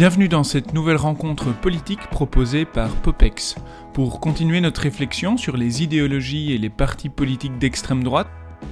Bienvenue dans cette nouvelle rencontre politique proposée par Popex. Pour continuer notre réflexion sur les idéologies et les partis politiques d'extrême droite,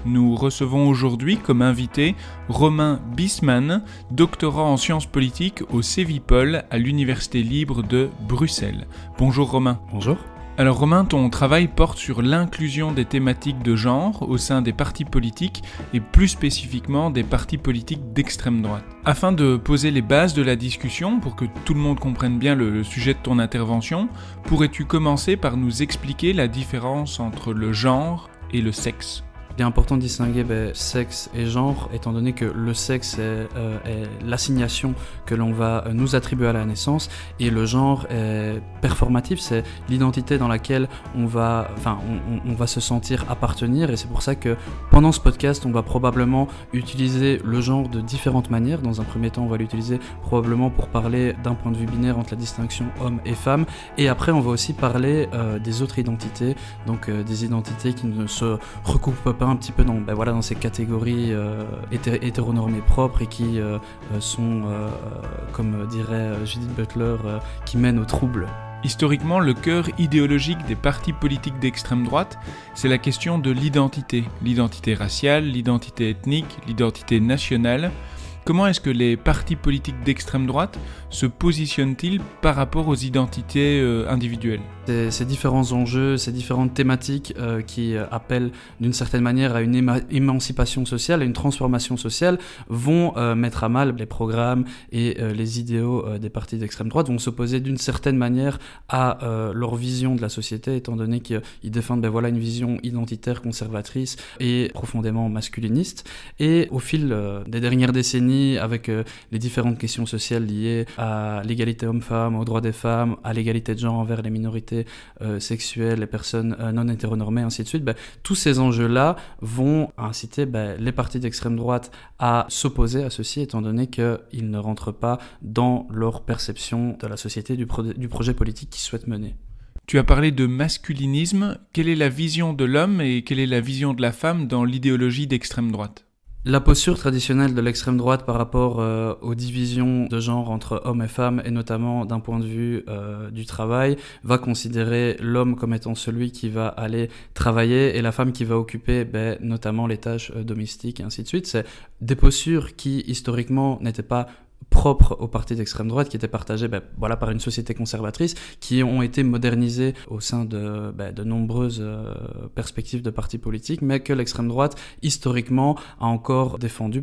nous recevons aujourd'hui comme invité Romain Biesman, doctorant en sciences politiques au CEVIPOL à l'Université libre de Bruxelles. Bonjour Romain. Bonjour. Alors Romain, ton travail porte sur l'inclusion des thématiques de genre au sein des partis politiques et plus spécifiquement des partis politiques d'extrême droite. Afin de poser les bases de la discussion pour que tout le monde comprenne bien le sujet de ton intervention, pourrais-tu commencer par nous expliquer la différence entre le genre et le sexe ? Il est important de distinguer sexe et genre, étant donné que le sexe est l'assignation que l'on va nous attribuer à la naissance, et le genre est performatif, c'est l'identité dans laquelle on va se sentir appartenir, et c'est pour ça que pendant ce podcast, on va probablement utiliser le genre de différentes manières. Dans un premier temps, on va l'utiliser probablement pour parler d'un point de vue binaire entre la distinction homme et femme, et après on va aussi parler des autres identités, donc des identités qui ne se recoupent pas un petit peu dans ces catégories hétéronormées propres et qui sont, comme dirait Judith Butler, qui mènent au trouble. Historiquement, le cœur idéologique des partis politiques d'extrême droite, c'est la question de l'identité. L'identité raciale, l'identité ethnique, l'identité nationale. Comment est-ce que les partis politiques d'extrême droite se positionnent-ils par rapport aux identités individuelles ? Ces différents enjeux, ces différentes thématiques qui appellent d'une certaine manière à une émancipation sociale, à une transformation sociale, vont mettre à mal les programmes et les idéaux des partis d'extrême droite, vont s'opposer d'une certaine manière à leur vision de la société, étant donné qu'ils défendent une vision identitaire, conservatrice et profondément masculiniste. Et au fil des dernières décennies, avec les différentes questions sociales liées à l'égalité homme-femme, aux droits des femmes, à l'égalité de genre envers les minorités sexuelles, les personnes non hétéronormées, ainsi de suite, tous ces enjeux-là vont inciter les partis d'extrême droite à s'opposer à ceci, étant donné qu'ils ne rentrent pas dans leur perception de la société, du projet politique qu'ils souhaitent mener. Tu as parlé de masculinisme. Quelle est la vision de l'homme et quelle est la vision de la femme dans l'idéologie d'extrême droite ? La posture traditionnelle de l'extrême droite par rapport aux divisions de genre entre hommes et femmes, et notamment d'un point de vue du travail, va considérer l'homme comme étant celui qui va aller travailler et la femme qui va occuper notamment les tâches domestiques et ainsi de suite. C'est des postures qui historiquement n'étaient pas propres aux partis d'extrême droite, qui étaient partagés par une société conservatrice, qui ont été modernisées au sein de nombreuses perspectives de partis politiques, mais que l'extrême droite, historiquement, a encore défendu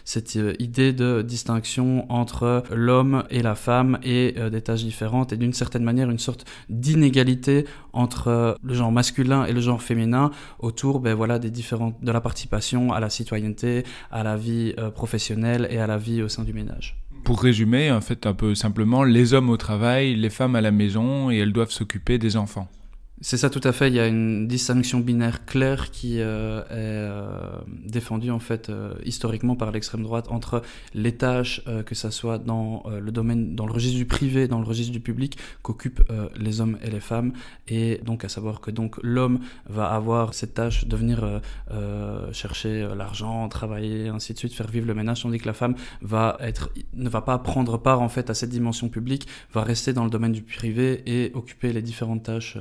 cette idée de distinction entre l'homme et la femme et des tâches différentes, et d'une certaine manière une sorte d'inégalité entre le genre masculin et le genre féminin autour de la participation à la citoyenneté, à la vie professionnelle et à la vie au sein du ménage. Pour résumer, en fait, un peu simplement, les hommes au travail, les femmes à la maison, et elles doivent s'occuper des enfants. C'est ça, tout à fait. Il y a une distinction binaire claire qui est défendue historiquement par l'extrême droite entre les tâches, que ça soit dans le domaine, dans le registre du privé, dans le registre du public, qu'occupent les hommes et les femmes, et donc à savoir que l'homme va avoir cette tâche de venir chercher l'argent, travailler, ainsi de suite, faire vivre le ménage, tandis que la femme ne va pas prendre part à cette dimension publique, va rester dans le domaine du privé et occuper les différentes tâches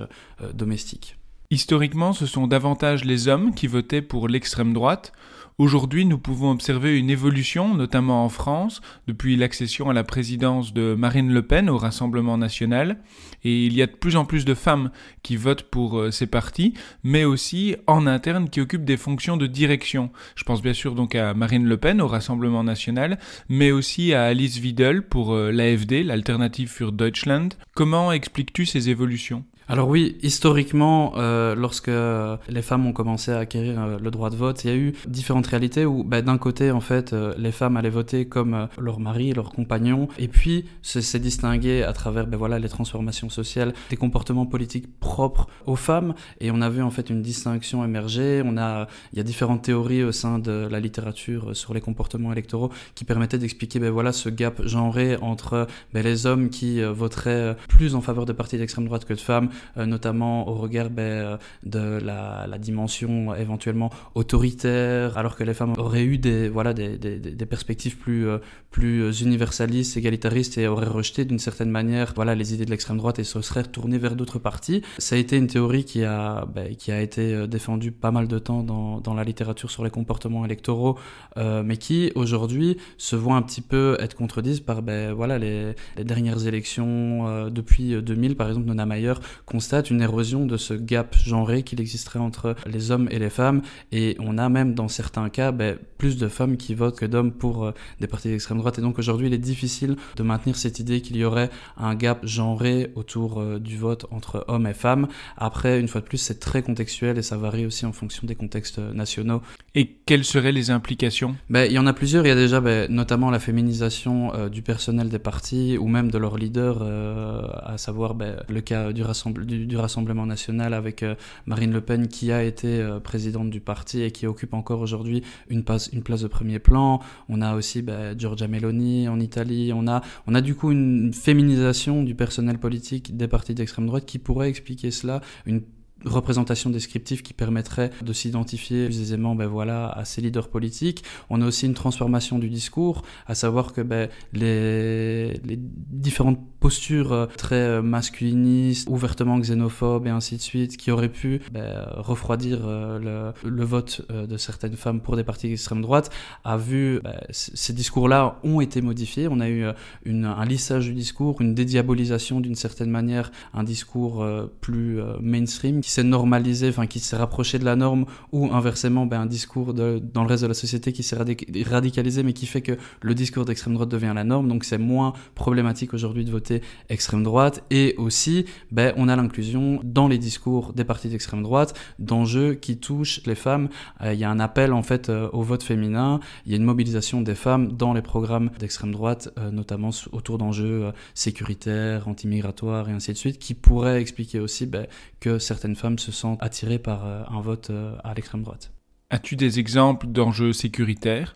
domestiques. Historiquement, ce sont davantage les hommes qui votaient pour l'extrême droite. Aujourd'hui, nous pouvons observer une évolution, notamment en France, depuis l'accession à la présidence de Marine Le Pen au Rassemblement national. Et il y a de plus en plus de femmes qui votent pour ces partis, mais aussi en interne qui occupent des fonctions de direction. Je pense bien sûr donc à Marine Le Pen au Rassemblement national, mais aussi à Alice Weidel pour l'AfD, l'Alternative für Deutschland. Comment expliques-tu ces évolutions ? Alors oui, historiquement, lorsque les femmes ont commencé à acquérir le droit de vote, il y a eu différentes réalités où d'un côté, les femmes allaient voter comme leur mari, leur compagnon, et puis c'est distingué à travers les transformations sociales, des comportements politiques propres aux femmes, et on a vu une distinction émerger. Il y a différentes théories au sein de la littérature sur les comportements électoraux qui permettaient d'expliquer ce gap genré entre les hommes qui voteraient plus en faveur de partis d'extrême droite que de femmes, notamment au regard de la dimension éventuellement autoritaire, alors que les femmes auraient eu des perspectives plus universalistes, égalitaristes, et auraient rejeté d'une certaine manière les idées de l'extrême droite et se seraient retournées vers d'autres partis. Ça a été une théorie qui a été défendue pas mal de temps dans la littérature sur les comportements électoraux, mais qui aujourd'hui se voit un petit peu être contredite par les dernières élections depuis 2000. Par exemple, Nona Mayer constate une érosion de ce gap genré qu'il existerait entre les hommes et les femmes, et on a même dans certains cas plus de femmes qui votent que d'hommes pour des partis d'extrême droite. Et donc aujourd'hui il est difficile de maintenir cette idée qu'il y aurait un gap genré autour du vote entre hommes et femmes. Après, une fois de plus, c'est très contextuel et ça varie aussi en fonction des contextes nationaux. Et quelles seraient les implications ? Il y en a plusieurs. Il y a déjà notamment la féminisation du personnel des partis ou même de leurs leaders, à savoir le cas du Rassemblement national avec Marine Le Pen, qui a été présidente du parti et qui occupe encore aujourd'hui une place de premier plan. On a aussi Giorgia Meloni en Italie. On a du coup une féminisation du personnel politique des partis d'extrême droite qui pourrait expliquer cela, une représentation descriptive qui permettrait de s'identifier plus aisément à ces leaders politiques. On a aussi une transformation du discours, à savoir que les différentes postures très masculinistes, ouvertement xénophobes et ainsi de suite, qui auraient pu refroidir le vote de certaines femmes pour des partis d'extrême droite, a vu ces discours-là ont été modifiés. On a eu un lissage du discours, une dédiabolisation d'une certaine manière, un discours plus mainstream, qui s'est normalisé, qui s'est rapproché de la norme, ou inversement un discours dans le reste de la société qui s'est radicalisé, mais qui fait que le discours d'extrême droite devient la norme. Donc c'est moins problématique aujourd'hui de voter extrême droite. Et aussi on a l'inclusion dans les discours des partis d'extrême droite d'enjeux qui touchent les femmes. Il y a un appel en fait au vote féminin, il y a une mobilisation des femmes dans les programmes d'extrême droite, notamment autour d'enjeux sécuritaires, anti-migratoires et ainsi de suite, qui pourraient expliquer aussi que certaines femmes se sentent attirées par un vote à l'extrême droite. As-tu des exemples d'enjeux sécuritaires ?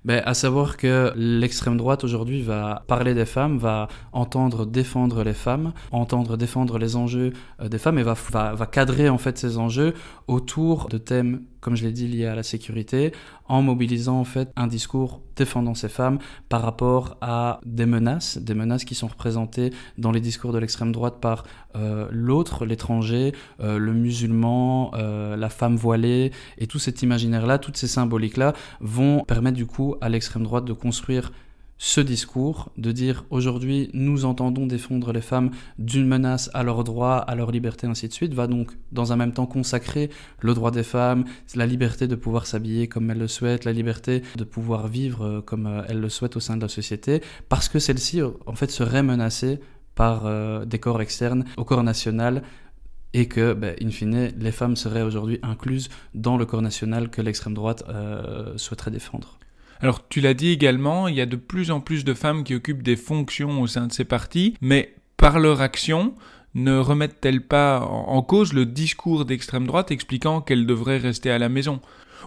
À savoir que l'extrême droite aujourd'hui va parler des femmes, va entendre défendre les femmes, entendre défendre les enjeux des femmes, et va cadrer en fait ces enjeux autour de thèmes, comme je l'ai dit, liés à la sécurité, en mobilisant en fait un discours défendant ces femmes par rapport à des menaces qui sont représentées dans les discours de l'extrême droite par l'autre, l'étranger, le musulman, la femme voilée, et tout cet imaginaire-là, toutes ces symboliques-là vont permettre du coup à l'extrême droite de construire ce discours, de dire aujourd'hui nous entendons défendre les femmes d'une menace à leurs droits, à leur liberté, ainsi de suite, va donc dans un même temps consacrer le droit des femmes, la liberté de pouvoir s'habiller comme elles le souhaitent, la liberté de pouvoir vivre comme elles le souhaitent au sein de la société, parce que celle-ci en fait serait menacée par des corps externes au corps national, et que, in fine, les femmes seraient aujourd'hui incluses dans le corps national que l'extrême droite souhaiterait défendre. Alors, tu l'as dit également, il y a de plus en plus de femmes qui occupent des fonctions au sein de ces partis, mais par leur action, ne remettent-elles pas en cause le discours d'extrême droite expliquant qu'elles devraient rester à la maison ?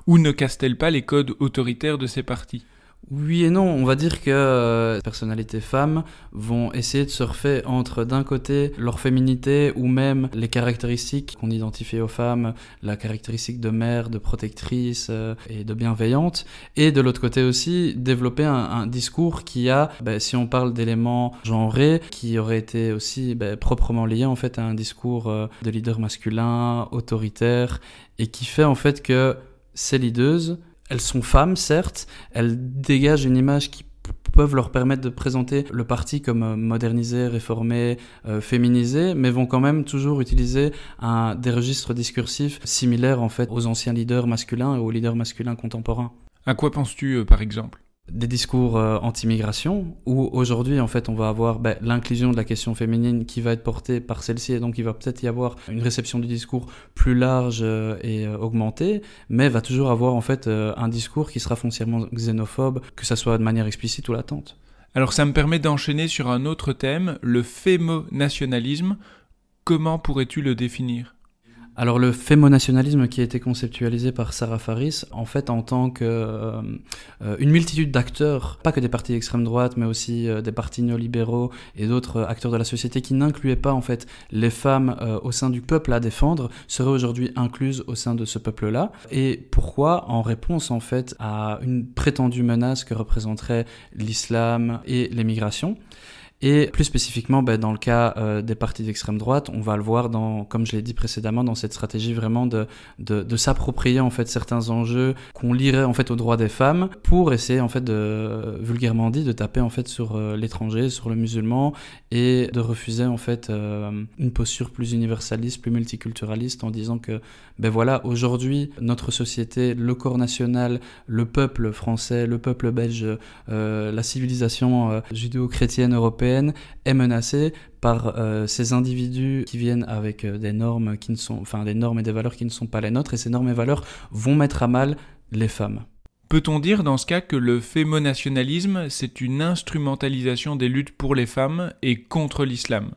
Ou ne cassent-elles pas les codes autoritaires de ces partis ? Oui et non, on va dire que les personnalités femmes vont essayer de surfer entre d'un côté leur féminité ou même les caractéristiques qu'on identifie aux femmes, la caractéristique de mère, de protectrice et de bienveillante, et de l'autre côté aussi développer un discours qui a, si on parle d'éléments genrés, qui aurait été aussi proprement lié en fait à un discours de leader masculin, autoritaire, et qui fait en fait que ces leaders, elles sont femmes, certes, elles dégagent une image qui peuvent leur permettre de présenter le parti comme modernisé, réformé, féminisé, mais vont quand même toujours utiliser des registres discursifs similaires en fait aux anciens leaders masculins et aux leaders masculins contemporains. À quoi penses-tu par exemple ? Des discours anti-migration, où aujourd'hui en fait on va avoir l'inclusion de la question féminine qui va être portée par celle-ci, et donc il va peut-être y avoir une réception du discours plus large et augmentée, mais va toujours avoir en fait un discours qui sera foncièrement xénophobe, que ça soit de manière explicite ou latente. Alors ça me permet d'enchaîner sur un autre thème, le fémonationalisme. Comment pourrais-tu le définir ? Alors le fémonationalisme qui a été conceptualisé par Sarah Faris, en fait en tant que une multitude d'acteurs, pas que des partis d'extrême droite, mais aussi des partis néolibéraux et d'autres acteurs de la société qui n'incluaient pas en fait les femmes au sein du peuple à défendre, seraient aujourd'hui incluses au sein de ce peuple-là. Et pourquoi? En réponse en fait à une prétendue menace que représenterait l'islam et l'immigration. Et plus spécifiquement, dans le cas des partis d'extrême droite, on va le voir comme je l'ai dit précédemment, dans cette stratégie vraiment de s'approprier en fait certains enjeux qu'on lirait en fait aux droits des femmes pour essayer en fait vulgairement dit, de taper en fait sur l'étranger, sur le musulman et de refuser en fait une posture plus universaliste, plus multiculturaliste en disant que voilà, aujourd'hui notre société, le corps national, le peuple français, le peuple belge, la civilisation judéo-chrétienne européenne est menacée par ces individus qui viennent avec des normes des normes et des valeurs qui ne sont pas les nôtres, et ces normes et valeurs vont mettre à mal les femmes. Peut-on dire dans ce cas que le fémonationalisme, c'est une instrumentalisation des luttes pour les femmes et contre l'islam?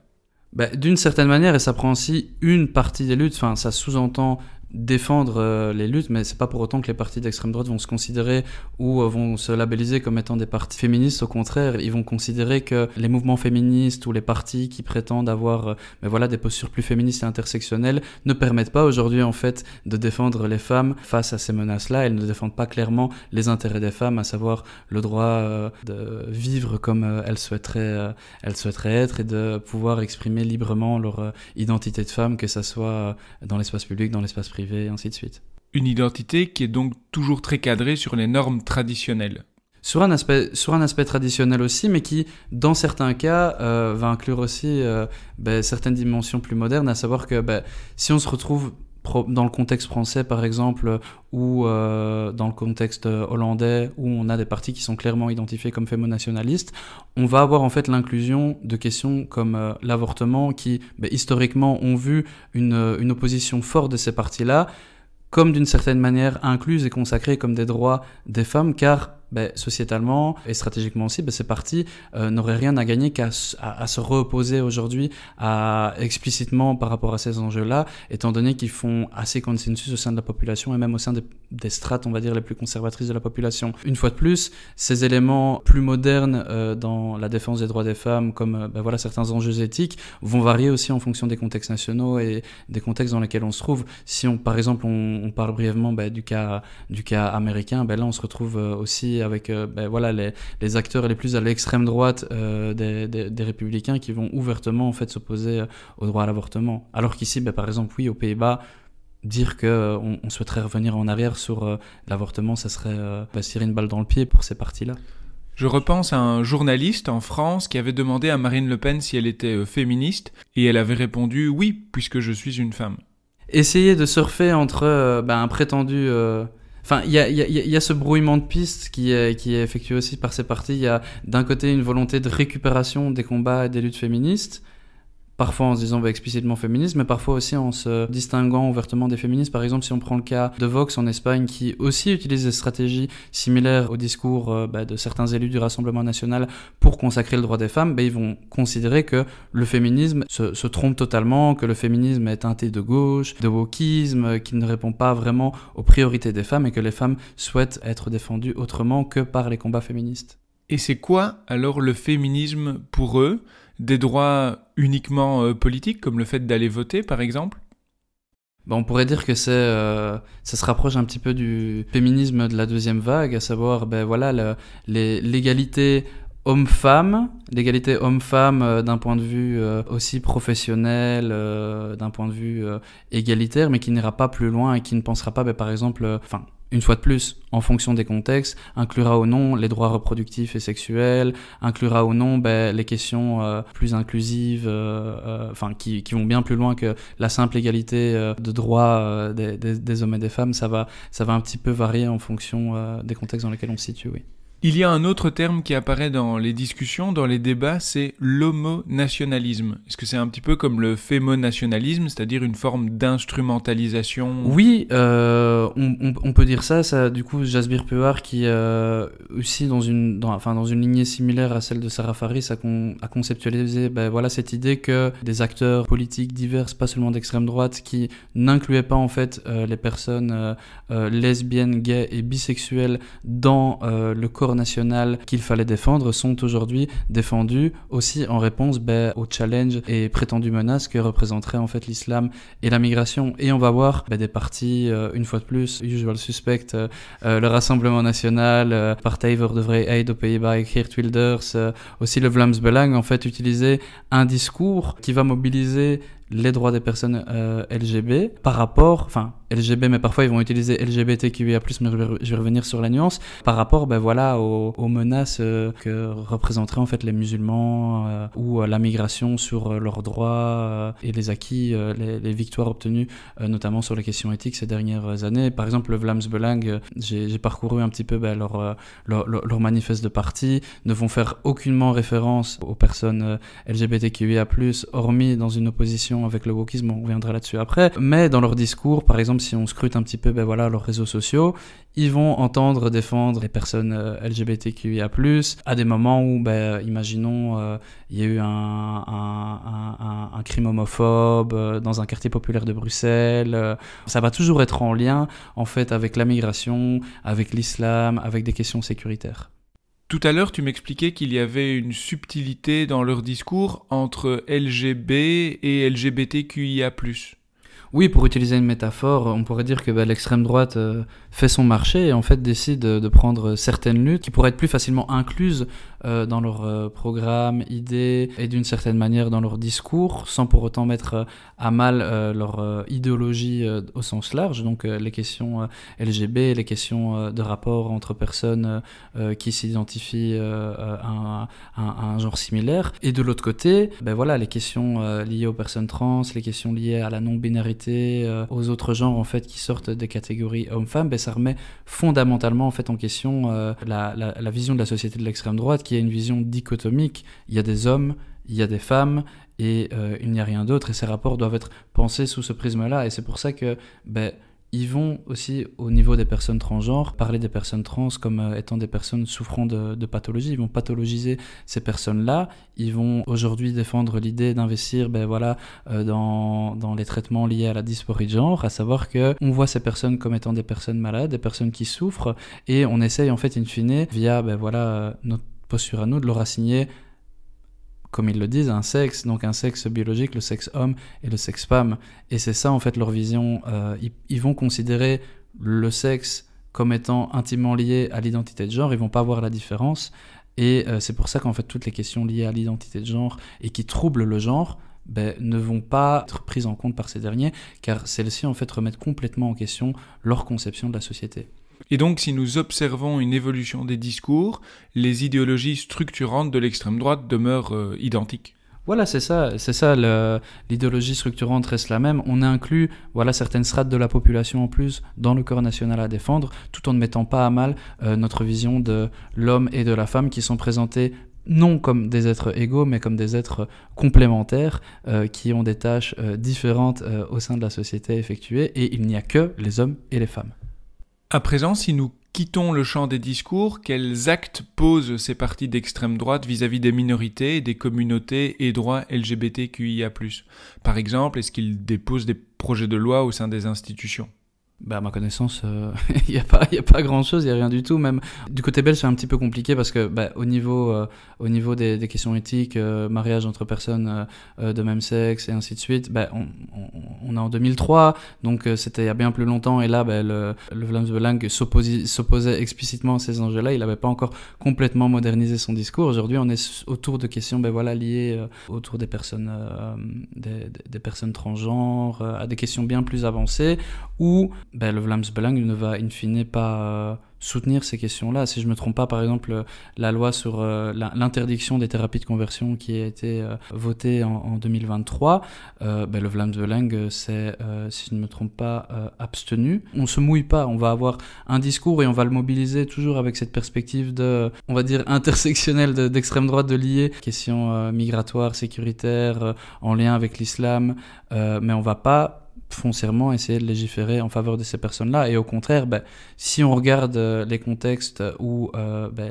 D'une certaine manière, et ça prend aussi une partie des luttes, ça sous-entend défendre les luttes, mais c'est pas pour autant que les partis d'extrême droite vont se considérer ou vont se labelliser comme étant des partis féministes. Au contraire, ils vont considérer que les mouvements féministes ou les partis qui prétendent avoir des postures plus féministes et intersectionnelles ne permettent pas aujourd'hui en fait de défendre les femmes face à ces menaces-là. Elles ne défendent pas clairement les intérêts des femmes, à savoir le droit de vivre comme elles souhaiteraient être et de pouvoir exprimer librement leur identité de femme, que ça soit dans l'espace public, dans l'espace privé, et ainsi de suite. Une identité qui est donc toujours très cadrée sur les normes traditionnelles. Sur un aspect traditionnel aussi, mais qui, dans certains cas, va inclure aussi certaines dimensions plus modernes, à savoir que si on se retrouve dans le contexte français, par exemple, ou dans le contexte hollandais, où on a des partis qui sont clairement identifiés comme fémonationalistes, on va avoir en fait l'inclusion de questions comme l'avortement, qui historiquement ont vu une opposition forte de ces partis-là, comme d'une certaine manière incluses et consacrées comme des droits des femmes, car sociétalement et stratégiquement aussi, ces partis n'auraient rien à gagner qu'à se reopposer aujourd'hui explicitement par rapport à ces enjeux-là, étant donné qu'ils font assez consensus au sein de la population et même au sein des strates, on va dire, les plus conservatrices de la population. Une fois de plus, ces éléments plus modernes dans la défense des droits des femmes, comme certains enjeux éthiques, vont varier aussi en fonction des contextes nationaux et des contextes dans lesquels on se trouve. Si par exemple on parle brièvement du cas américain, là on se retrouve aussi avec les acteurs les plus à l'extrême droite des républicains qui vont ouvertement en fait s'opposer au droit à l'avortement. Alors qu'ici, par exemple, oui, aux Pays-Bas, dire qu'on souhaiterait revenir en arrière sur l'avortement, ça serait tirer une balle dans le pied pour ces partis-là. Je repense à un journaliste en France qui avait demandé à Marine Le Pen si elle était féministe, et elle avait répondu « oui, puisque je suis une femme ». Essayer de surfer entre un prétendu... il y a ce brouillement de pistes qui est effectué aussi par ces partis. Il y a d'un côté une volonté de récupération des combats et des luttes féministes, parfois en se disant explicitement féministe, mais parfois aussi en se distinguant ouvertement des féministes. Par exemple, si on prend le cas de Vox en Espagne, qui aussi utilise des stratégies similaires au discours de certains élus du Rassemblement national pour consacrer le droit des femmes, ils vont considérer que le féminisme se trompe totalement, que le féminisme est teinté de gauche, de wokisme, qu'il ne répond pas vraiment aux priorités des femmes et que les femmes souhaitent être défendues autrement que par les combats féministes. Et c'est quoi alors le féminisme pour eux ? Des droits uniquement politiques, comme le fait d'aller voter, par exemple ? On pourrait dire que ça se rapproche un petit peu du féminisme de la deuxième vague, à savoir l'égalité homme-femme d'un point de vue aussi professionnel, d'un point de vue égalitaire, mais qui n'ira pas plus loin et qui ne pensera pas, par exemple... Une fois de plus, en fonction des contextes, inclura ou non les droits reproductifs et sexuels, inclura ou non les questions plus inclusives, qui vont bien plus loin que la simple égalité de droits des hommes et des femmes. Ça va un petit peu varier en fonction des contextes dans lesquels on se situe, oui. Il y a un autre terme qui apparaît dans les discussions, dans les débats, c'est l'homonationalisme. Est-ce que c'est un petit peu comme le fémonationalisme, c'est-à-dire une forme d'instrumentalisation? Oui, on peut dire ça. Du coup, Jasbir Puar, qui aussi dans une lignée similaire à celle de Sarah Faris, a conceptualisé cette idée que des acteurs politiques divers, pas seulement d'extrême droite, qui n'incluaient pas en fait les personnes lesbiennes, gays et bisexuelles dans le corps national qu'il fallait défendre, sont aujourd'hui défendus aussi en réponse aux challenges et prétendues menaces que représenteraient en fait l'islam et la migration. Et on va voir des partis, une fois de plus, usual suspect, le Rassemblement National, Partij voor de Vrijheid aux Pays-Bas et Geert Wilders, aussi le Vlaams Belang, en fait, utiliser un discours qui va mobiliser les droits des personnes LGB par rapport, LGB, mais parfois ils vont utiliser LGBTQIA+, mais je vais revenir sur la nuance, par rapport aux menaces que représenteraient en fait les musulmans ou la migration sur leurs droits et les acquis, les victoires obtenues, notamment sur les questions éthiques ces dernières années. Par exemple, le Vlaams Belang, j'ai parcouru un petit peu leur manifeste de parti, ne vont faire aucunement référence aux personnes LGBTQIA+, hormis dans une opposition avec le wokisme, on reviendra là-dessus après, mais dans leur discours, par exemple, si on scrute un petit peu leurs réseaux sociaux, ils vont entendre défendre les personnes LGBTQIA+, à des moments où, imaginons, il y a eu un crime homophobe dans un quartier populaire de Bruxelles. Ça va toujours être en lien, en fait, avec la migration, avec l'islam, avec des questions sécuritaires. Tout à l'heure, tu m'expliquais qu'il y avait une subtilité dans leur discours entre LGB et LGBTQIA+. Oui, pour utiliser une métaphore, on pourrait dire que l'extrême droite fait son marché et en fait décide de prendre certaines luttes qui pourraient être plus facilement incluses dans leur programme, idées et d'une certaine manière dans leur discours, sans pour autant mettre à mal leur idéologie au sens large, donc les questions LGB, les questions de rapport entre personnes qui s'identifient à un genre similaire. Et de l'autre côté, les questions liées aux personnes trans, les questions liées à la non-binarité, aux autres genres en fait qui sortent des catégories hommes-femmes, ça remet fondamentalement en fait en question la vision de la société de l'extrême droite, qui est une vision dichotomique. Il y a des hommes, il y a des femmes et il n'y a rien d'autre, et ces rapports doivent être pensés sous ce prisme-là, et c'est pour ça que ils vont aussi, au niveau des personnes transgenres, parler des personnes trans comme étant des personnes souffrant de pathologies. Ils vont pathologiser ces personnes-là. Ils vont aujourd'hui défendre l'idée d'investir dans les traitements liés à la dysphorie de genre, à savoir qu'on voit ces personnes comme étant des personnes malades, des personnes qui souffrent, et on essaye en fait in fine, via notre posture à nous, de leur assigner, comme ils le disent, un sexe, donc un sexe biologique, le sexe homme et le sexe femme. Et c'est ça, en fait, leur vision. Ils vont considérer le sexe comme étant intimement lié à l'identité de genre. Ils vont pas voir la différence. Et c'est pour ça qu'en fait, toutes les questions liées à l'identité de genre et qui troublent le genre ne vont pas être prises en compte par ces derniers, car celles-ci, en fait, remettent complètement en question leur conception de la société. Et donc, si nous observons une évolution des discours, les idéologies structurantes de l'extrême droite demeurent identiques. Voilà, c'est ça, l'idéologie structurante reste la même. On inclut certaines strates de la population en plus dans le corps national à défendre, tout en ne mettant pas à mal notre vision de l'homme et de la femme, qui sont présentés non comme des êtres égaux, mais comme des êtres complémentaires qui ont des tâches différentes au sein de la société à effectuer, et il n'y a que les hommes et les femmes. À présent, si nous quittons le champ des discours, quels actes posent ces partis d'extrême droite vis-à-vis des minorités, des communautés et droits LGBTQIA+. Par exemple, est-ce qu'ils déposent des projets de loi au sein des institutions ? À ma connaissance, il y a pas grand-chose, il n'y a rien du tout. Même du côté belge, c'est un petit peu compliqué parce que au niveau des questions éthiques, mariage entre personnes de même sexe et ainsi de suite, on est en 2003, donc c'était il y a bien plus longtemps. Et là, le Vlaams Belang s'opposait explicitement à ces enjeux-là. Il n'avait pas encore complètement modernisé son discours. Aujourd'hui, on est autour de questions liées autour des personnes, des personnes transgenres, à des questions bien plus avancées où le Vlaams Belang ne va in fine pas soutenir ces questions-là. Si je me trompe pas, par exemple, la loi sur l'interdiction des thérapies de conversion qui a été votée en 2023, le Vlaams-Belang s'est, si je ne me trompe pas, abstenu. On se mouille pas, on va avoir un discours et on va le mobiliser toujours avec cette perspective de, on va dire, intersectionnelle d'extrême droite, de lier questions migratoires, sécuritaires, en lien avec l'islam, mais on va pas foncièrement essayer de légiférer en faveur de ces personnes-là. Et au contraire, si on regarde les contextes où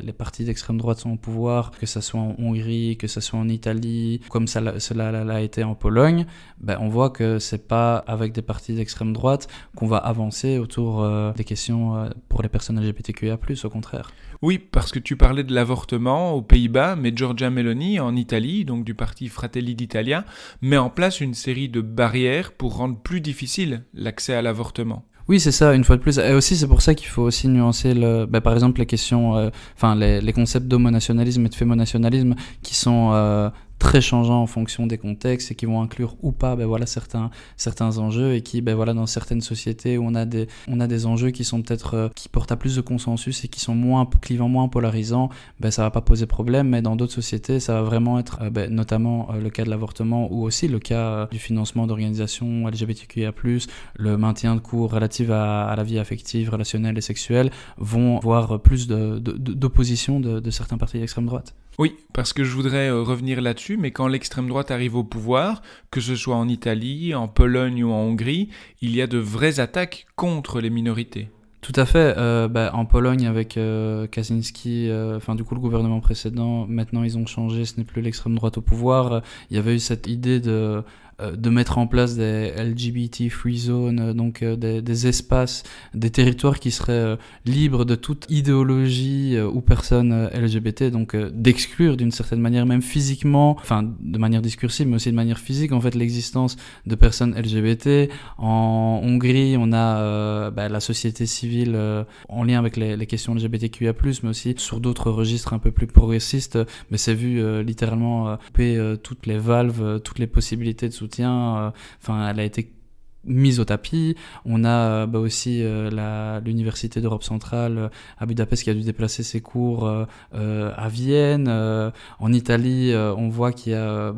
les partis d'extrême droite sont au pouvoir, que ce soit en Hongrie, que ce soit en Italie, comme cela l'a été en Pologne, on voit que c'est pas avec des partis d'extrême droite qu'on va avancer autour des questions pour les personnes LGBTQIA+, au contraire. Oui, parce que tu parlais de l'avortement aux Pays-Bas, mais Giorgia Meloni, en Italie, donc du parti Fratelli d'Italia, met en place une série de barrières pour rendre plus difficile l'accès à l'avortement. Oui, c'est ça, une fois de plus. Et aussi, c'est pour ça qu'il faut aussi nuancer, par exemple, les questions, les concepts d'homonationalisme et de fémonationalisme qui sont très changeants en fonction des contextes et qui vont inclure ou pas certains enjeux et qui dans certaines sociétés où on a des enjeux qui sont peut-être qui portent à plus de consensus et qui sont moins clivants, moins polarisants, ça va pas poser problème, mais dans d'autres sociétés ça va vraiment être notamment le cas de l'avortement ou aussi le cas du financement d'organisations LGBTQIA+, le maintien de cours relatifs à la vie affective, relationnelle et sexuelle vont voir plus d'opposition de certains partis d'extrême droite. Oui, parce que je voudrais revenir là-dessus, mais quand l'extrême droite arrive au pouvoir, que ce soit en Italie, en Pologne ou en Hongrie, il y a de vraies attaques contre les minorités. Tout à fait. En Pologne, avec Kaczynski, le gouvernement précédent, maintenant ils ont changé, ce n'est plus l'extrême droite au pouvoir. Il y avait eu cette idée de mettre en place des LGBT free zones, donc des espaces, des territoires qui seraient libres de toute idéologie ou personne LGBT, donc d'exclure d'une certaine manière, même physiquement, de manière discursive, mais aussi de manière physique, en fait, l'existence de personnes LGBT. En Hongrie, on a la société civile en lien avec les questions LGBTQIA+, mais aussi sur d'autres registres un peu plus progressistes, mais c'est vu littéralement couper toutes les valves, toutes les possibilités de soutien. Elle a été mise au tapis. On a aussi l'université d'Europe centrale à Budapest qui a dû déplacer ses cours à Vienne. En Italie, on voit qu'il y a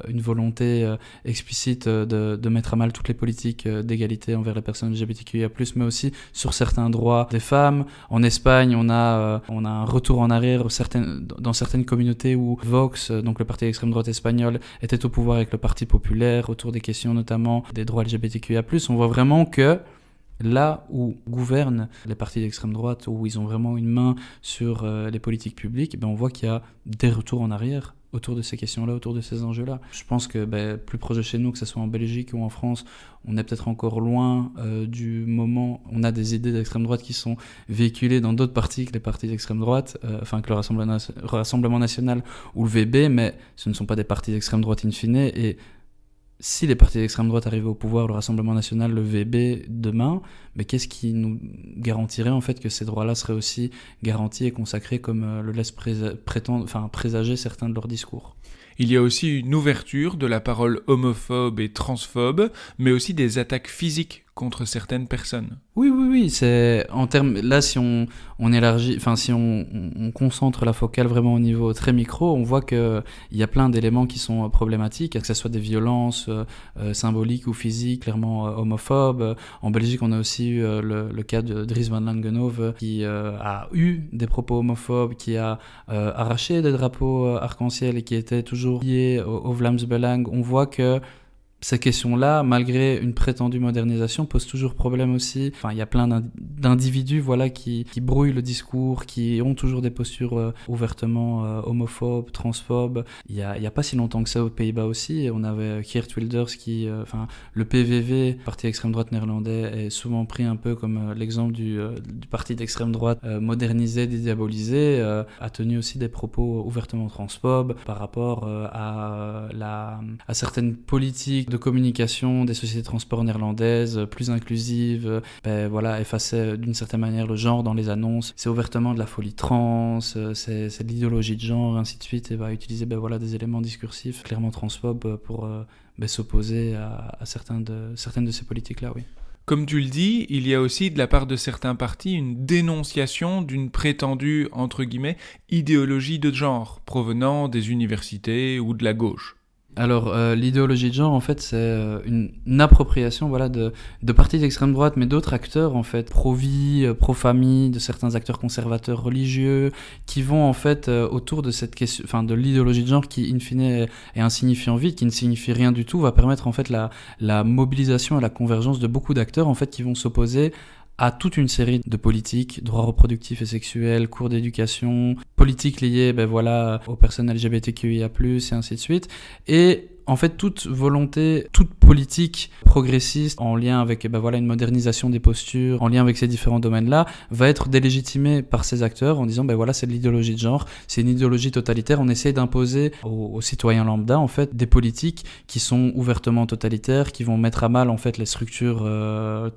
une volonté explicite de mettre à mal toutes les politiques d'égalité envers les personnes LGBTQIA+, mais aussi sur certains droits des femmes. En Espagne, on a un retour en arrière dans certaines communautés où Vox, donc le parti d'extrême droite espagnol, était au pouvoir avec le Parti populaire autour des questions notamment des droits LGBTQIA+. On voit vraiment que là où gouvernent les partis d'extrême droite, où ils ont vraiment une main sur les politiques publiques, on voit qu'il y a des retours en arrière autour de ces questions-là, autour de ces enjeux-là. Je pense que plus proche de chez nous, que ce soit en Belgique ou en France, on est peut-être encore loin du moment. On a des idées d'extrême droite qui sont véhiculées dans d'autres partis que les partis d'extrême droite, que le Rassemblement national ou le VB, mais ce ne sont pas des partis d'extrême droite in fine. Et si les partis d'extrême droite arrivaient au pouvoir, le Rassemblement national, le VB, demain, mais qu'est-ce qui nous garantirait en fait que ces droits-là seraient aussi garantis et consacrés comme le laissent présager certains de leurs discours ? Il y a aussi une ouverture de la parole homophobe et transphobe, mais aussi des attaques physiques contre certaines personnes. Oui, c'est en termes là si on élargit, si on concentre la focale vraiment au niveau très micro, on voit que il y a plein d'éléments qui sont problématiques, que ce soit des violences symboliques ou physiques, clairement homophobes. En Belgique, on a aussi eu le cas de Dries Van Langenhove qui a eu des propos homophobes, qui a arraché des drapeaux arc-en-ciel et qui était toujours lié au Vlaams-Belang. On voit que ces questions-là, malgré une prétendue modernisation, posent toujours problème aussi. Il y a plein d'individus qui brouillent le discours, qui ont toujours des postures ouvertement homophobes, transphobes. Il y a pas si longtemps que ça aux Pays-Bas aussi, on avait Geert Wilders le PVV, parti extrême droite néerlandais, est souvent pris un peu comme l'exemple du parti d'extrême droite modernisé, dédiabolisé, a tenu aussi des propos ouvertement transphobes par rapport à certaines politiques de communication des sociétés de transport néerlandaises, plus inclusives, effacer d'une certaine manière le genre dans les annonces. C'est ouvertement de la folie trans, c'est de l'idéologie de genre, ainsi de suite, et va utiliser des éléments discursifs clairement transphobes pour s'opposer à certaines de ces politiques-là, oui. Comme tu le dis, il y a aussi de la part de certains partis une dénonciation d'une prétendue, entre guillemets, idéologie de genre provenant des universités ou de la gauche. Alors, l'idéologie de genre, en fait, c'est une appropriation, voilà, de partis d'extrême droite, mais d'autres acteurs, en fait, pro-vie, pro-famille, de certains acteurs conservateurs religieux, qui vont, en fait, autour de cette question, enfin, de l'idéologie de genre qui, in fine, est insignifiant vide, qui ne signifie rien du tout, va permettre, en fait, la mobilisation et la convergence de beaucoup d'acteurs, en fait, qui vont s'opposer à toute une série de politiques, droits reproductifs et sexuels, cours d'éducation, politiques liées aux personnes LGBTQIA+, et ainsi de suite. Et en fait, toute volonté, toute politique progressiste en lien avec une modernisation des postures, en lien avec ces différents domaines-là, va être délégitimée par ces acteurs en disant c'est de l'idéologie de genre, c'est une idéologie totalitaire. On essaie d'imposer aux citoyens lambda en fait des politiques qui sont ouvertement totalitaires, qui vont mettre à mal en fait les structures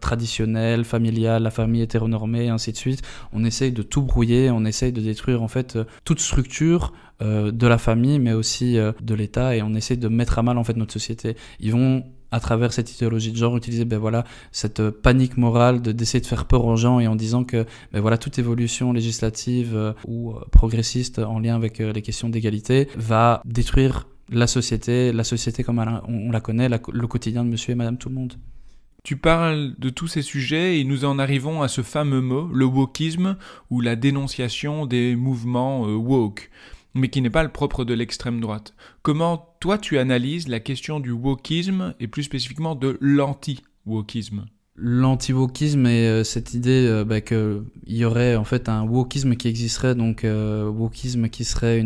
traditionnelles, familiales, la famille hétéronormée, et ainsi de suite. On essaye de tout brouiller, on essaye de détruire en fait toute structure de la famille, mais aussi de l'État, et on essaie de mettre à mal en fait notre société. Ils vont, à travers cette idéologie de genre, utiliser cette panique morale d'essayer de faire peur aux gens, et en disant que toute évolution législative ou progressiste en lien avec les questions d'égalité va détruire la société comme on la connaît, le quotidien de monsieur et madame tout le monde. Tu parles de tous ces sujets et nous en arrivons à ce fameux mot, le wokisme, ou la dénonciation des mouvements woke, mais qui n'est pas le propre de l'extrême droite. Comment, toi, tu analyses la question du wokisme et plus spécifiquement de l'anti-wokisme ? L'anti-wokisme est cette idée qu'il y aurait en fait un wokisme qui existerait, donc wokisme qui serait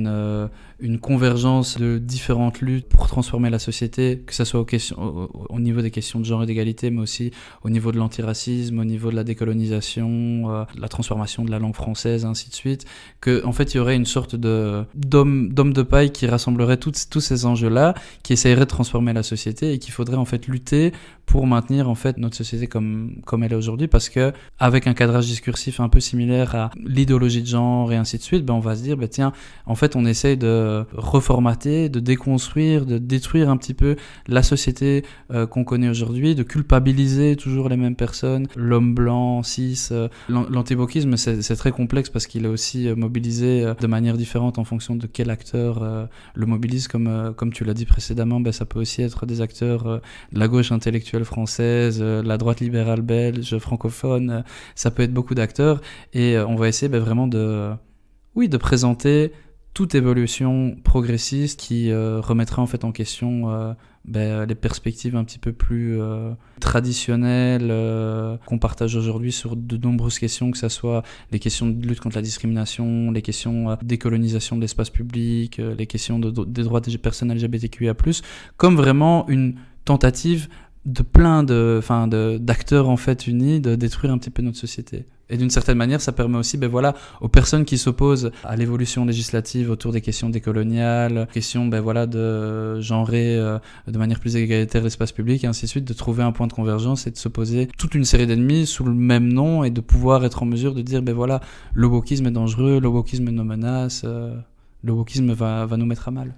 une convergence de différentes luttes pour transformer la société, que ce soit au niveau des questions de genre et d'égalité, mais aussi au niveau de l'antiracisme, au niveau de la décolonisation, la transformation de la langue française, ainsi de suite, que en fait il y aurait une sorte d'homme de paille qui rassemblerait tous ces enjeux-là, qui essayerait de transformer la société, et qu'il faudrait en fait lutter pour maintenir en fait notre société comme elle est aujourd'hui, parce que avec un cadrage discursif un peu similaire à l'idéologie de genre et ainsi de suite, on va se dire tiens, en fait on essaye de reformater, de déconstruire, de détruire un petit peu la société qu'on connaît aujourd'hui, de culpabiliser toujours les mêmes personnes, l'homme blanc, cis. L'anti-wokisme c'est très complexe parce qu'il est aussi mobilisé de manière différente en fonction de quel acteur le mobilise, comme tu l'as dit précédemment, ça peut aussi être des acteurs de la gauche intellectuelle française, la droite libérale belge, francophone, ça peut être beaucoup d'acteurs, et on va essayer vraiment de présenter toute évolution progressiste qui remettrait en fait en question les perspectives un petit peu plus traditionnelles qu'on partage aujourd'hui sur de nombreuses questions, que ce soit les questions de lutte contre la discrimination, les questions de décolonisation de l'espace public, les questions des droits des personnes LGBTQIA+, comme vraiment une tentative de plein d'acteurs en fait unis de détruire un petit peu notre société. Et d'une certaine manière, ça permet aussi aux personnes qui s'opposent à l'évolution législative autour des questions décoloniales, questions de genrer de manière plus égalitaire l'espace public, et ainsi de suite, de trouver un point de convergence et de s'opposer toute une série d'ennemis sous le même nom, et de pouvoir être en mesure de dire le wokisme est dangereux, le wokisme nous menace, le wokisme va nous mettre à mal.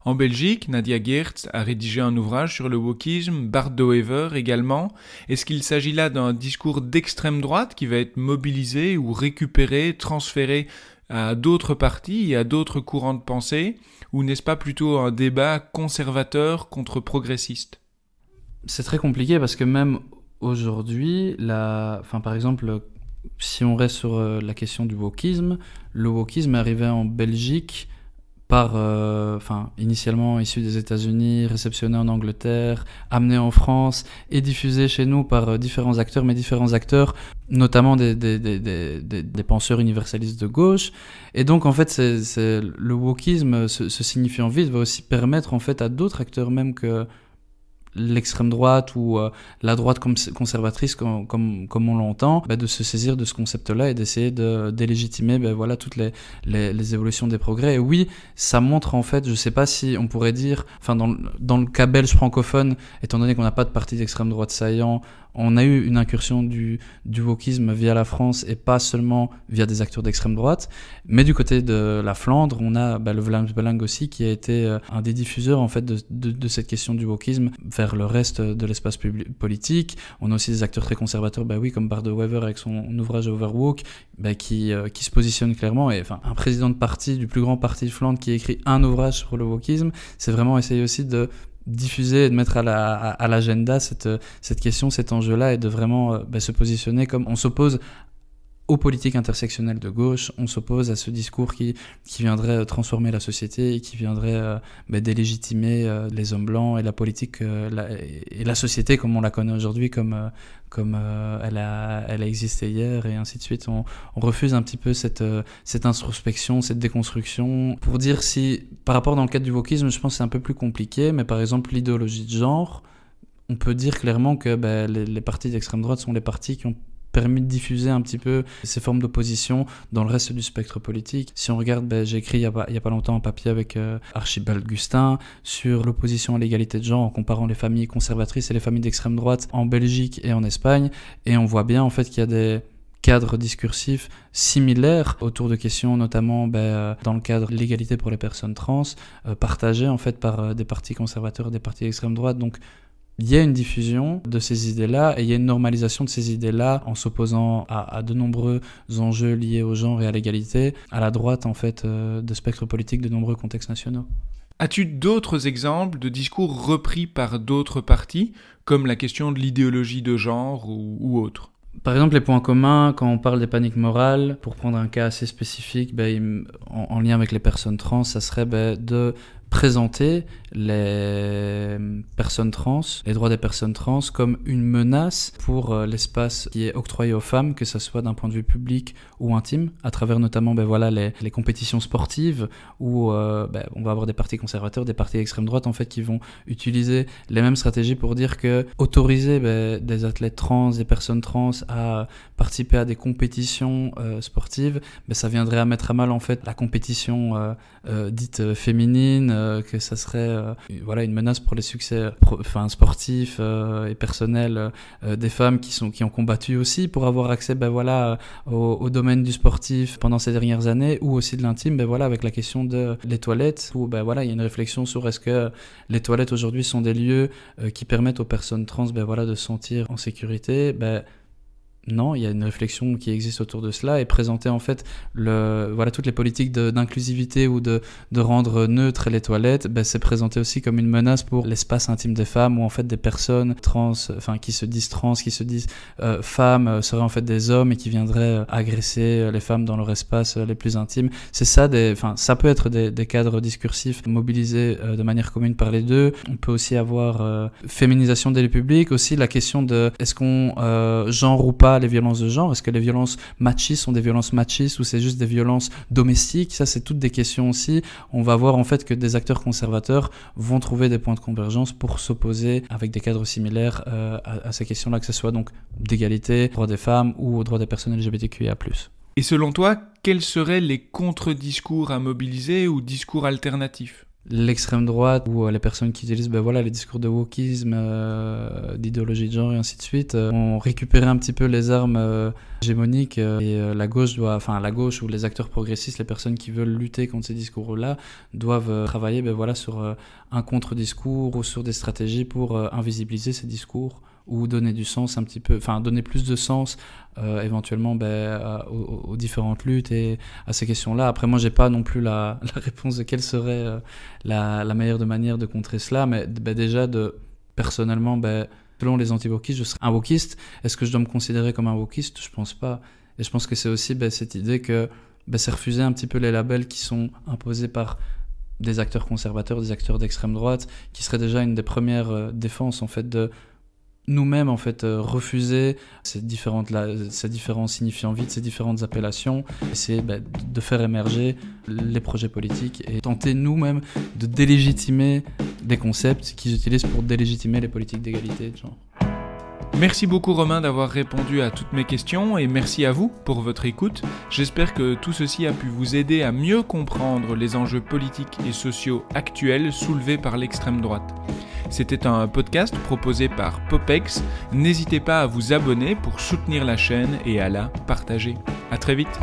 En Belgique, Nadia Geerts a rédigé un ouvrage sur le wokisme, Bart de Wever également. Est-ce qu'il s'agit là d'un discours d'extrême droite qui va être mobilisé ou récupéré, transféré à d'autres partis et à d'autres courants de pensée, ou n'est-ce pas plutôt un débat conservateur contre progressiste ? C'est très compliqué parce que même aujourd'hui, par exemple, si on reste sur la question du wokisme, le wokisme est arrivé en Belgique initialement issu des États-Unis, réceptionné en Angleterre, amené en France et diffusé chez nous par différents acteurs, mais différents acteurs, notamment des penseurs universalistes de gauche. Et donc, en fait, le wokisme, ce signifiant vide, va aussi permettre, en fait, à d'autres acteurs, même que l'extrême droite ou la droite conservatrice comme on l'entend, de se saisir de ce concept-là et d'essayer de délégitimer toutes les évolutions des progrès. Et oui, ça montre en fait, je sais pas si on pourrait dire, dans le cas belge francophone, étant donné qu'on n'a pas de parti d'extrême droite saillant, on a eu une incursion du wokisme via la France et pas seulement via des acteurs d'extrême droite. Mais du côté de la Flandre, on a le Vlaams Belang aussi qui a été un des diffuseurs en fait de cette question du wokisme vers le reste de l'espace politique. On a aussi des acteurs très conservateurs, comme Bart de Wever avec son ouvrage Overwoke, qui se positionne clairement. Et enfin, un président de parti, du plus grand parti de Flandre, qui écrit un ouvrage sur le wokisme, c'est vraiment essayer aussi de diffuser et de mettre à l'agenda cette question, cet enjeu-là, et de vraiment se positionner comme on s'oppose aux politiques intersectionnelles de gauche, on s'oppose à ce discours qui viendrait transformer la société et qui viendrait délégitimer les hommes blancs et la politique et la société comme on la connaît aujourd'hui, comme elle a existé hier, et ainsi de suite. On refuse un petit peu cette introspection, cette déconstruction. Pour dire si, par rapport dans le cadre du wokisme, je pense que c'est un peu plus compliqué, mais par exemple l'idéologie de genre, on peut dire clairement que les partis d'extrême droite sont les partis qui ont permis de diffuser un petit peu ces formes d'opposition dans le reste du spectre politique. Si on regarde, j'ai écrit il y a pas longtemps un papier avec Archibald Gustin sur l'opposition à l'égalité de genre en comparant les familles conservatrices et les familles d'extrême droite en Belgique et en Espagne, et on voit bien en fait qu'il y a des cadres discursifs similaires autour de questions, notamment dans le cadre de l'égalité pour les personnes trans, partagées en fait par des partis conservateurs et des partis d'extrême droite. Donc il y a une diffusion de ces idées-là et il y a une normalisation de ces idées-là en s'opposant à de nombreux enjeux liés au genre et à l'égalité, à la droite en fait de spectre politique de nombreux contextes nationaux. As-tu d'autres exemples de discours repris par d'autres partis, comme la question de l'idéologie de genre ou autre ? Par exemple, les points communs, quand on parle des paniques morales, pour prendre un cas assez spécifique, en lien avec les personnes trans, ça serait de présenter les personnes trans, les droits des personnes trans, comme une menace pour l'espace qui est octroyé aux femmes, que ce soit d'un point de vue public ou intime, à travers notamment les compétitions sportives, où on va avoir des partis conservateurs, des partis d'extrême droite en fait, qui vont utiliser les mêmes stratégies pour dire que autoriser des athlètes trans, des personnes trans à participer à des compétitions sportives, ça viendrait à mettre à mal en fait la compétition dite féminine, que ça serait une menace pour les succès sportifs et personnels des femmes qui ont combattu aussi pour avoir accès au domaine du sportif pendant ces dernières années, ou aussi de l'intime, avec la question de les toilettes, où il y a une réflexion sur est-ce que les toilettes aujourd'hui sont des lieux qui permettent aux personnes trans de se sentir en sécurité. Non, il y a une réflexion qui existe autour de cela, et présenter en fait toutes les politiques d'inclusivité ou de rendre neutres les toilettes, c'est présenté aussi comme une menace pour l'espace intime des femmes, où en fait des personnes trans, qui se disent trans, qui se disent femmes, seraient en fait des hommes et qui viendraient agresser les femmes dans leur espace les plus intimes. C'est ça, ça peut être des cadres discursifs mobilisés de manière commune par les deux. On peut aussi avoir féminisation des lieux publics, aussi la question de est-ce qu'on genre ou pas les violences de genre, est-ce que les violences machistes sont des violences machistes ou c'est juste des violences domestiques? Ça, c'est toutes des questions aussi. On va voir en fait que des acteurs conservateurs vont trouver des points de convergence pour s'opposer avec des cadres similaires à ces questions-là, que ce soit donc d'égalité, droits des femmes ou aux droits des personnes LGBTQIA+. Et selon toi, quels seraient les contre-discours à mobiliser ou discours alternatifs ? L'extrême droite ou les personnes qui utilisent les discours de wokisme, d'idéologie de genre et ainsi de suite, ont récupéré un petit peu les armes hégémoniques, et la gauche ou les acteurs progressistes, les personnes qui veulent lutter contre ces discours-là, doivent travailler sur un contre-discours ou sur des stratégies pour invisibiliser ces discours, ou donner du sens un petit peu, donner plus de sens éventuellement aux différentes luttes et à ces questions-là. Après, moi, j'ai pas non plus la réponse de quelle serait la meilleure manière de contrer cela, mais déjà, personnellement, selon les anti-wokistes, je serais un wokiste. Est-ce que je dois me considérer comme un wokiste ? Je pense pas. Et je pense que c'est aussi cette idée que c'est refuser un petit peu les labels qui sont imposés par des acteurs conservateurs, des acteurs d'extrême droite, qui serait déjà une des premières défenses en fait de nous-mêmes en fait refuser ces différents signifiants vides, ces différentes appellations, essayer de faire émerger les projets politiques et tenter nous-mêmes de délégitimer des concepts qu'ils utilisent pour délégitimer les politiques d'égalité de genre. Merci beaucoup Romain d'avoir répondu à toutes mes questions, et merci à vous pour votre écoute. J'espère que tout ceci a pu vous aider à mieux comprendre les enjeux politiques et sociaux actuels soulevés par l'extrême droite. C'était un podcast proposé par Popex. N'hésitez pas à vous abonner pour soutenir la chaîne et à la partager. À très vite.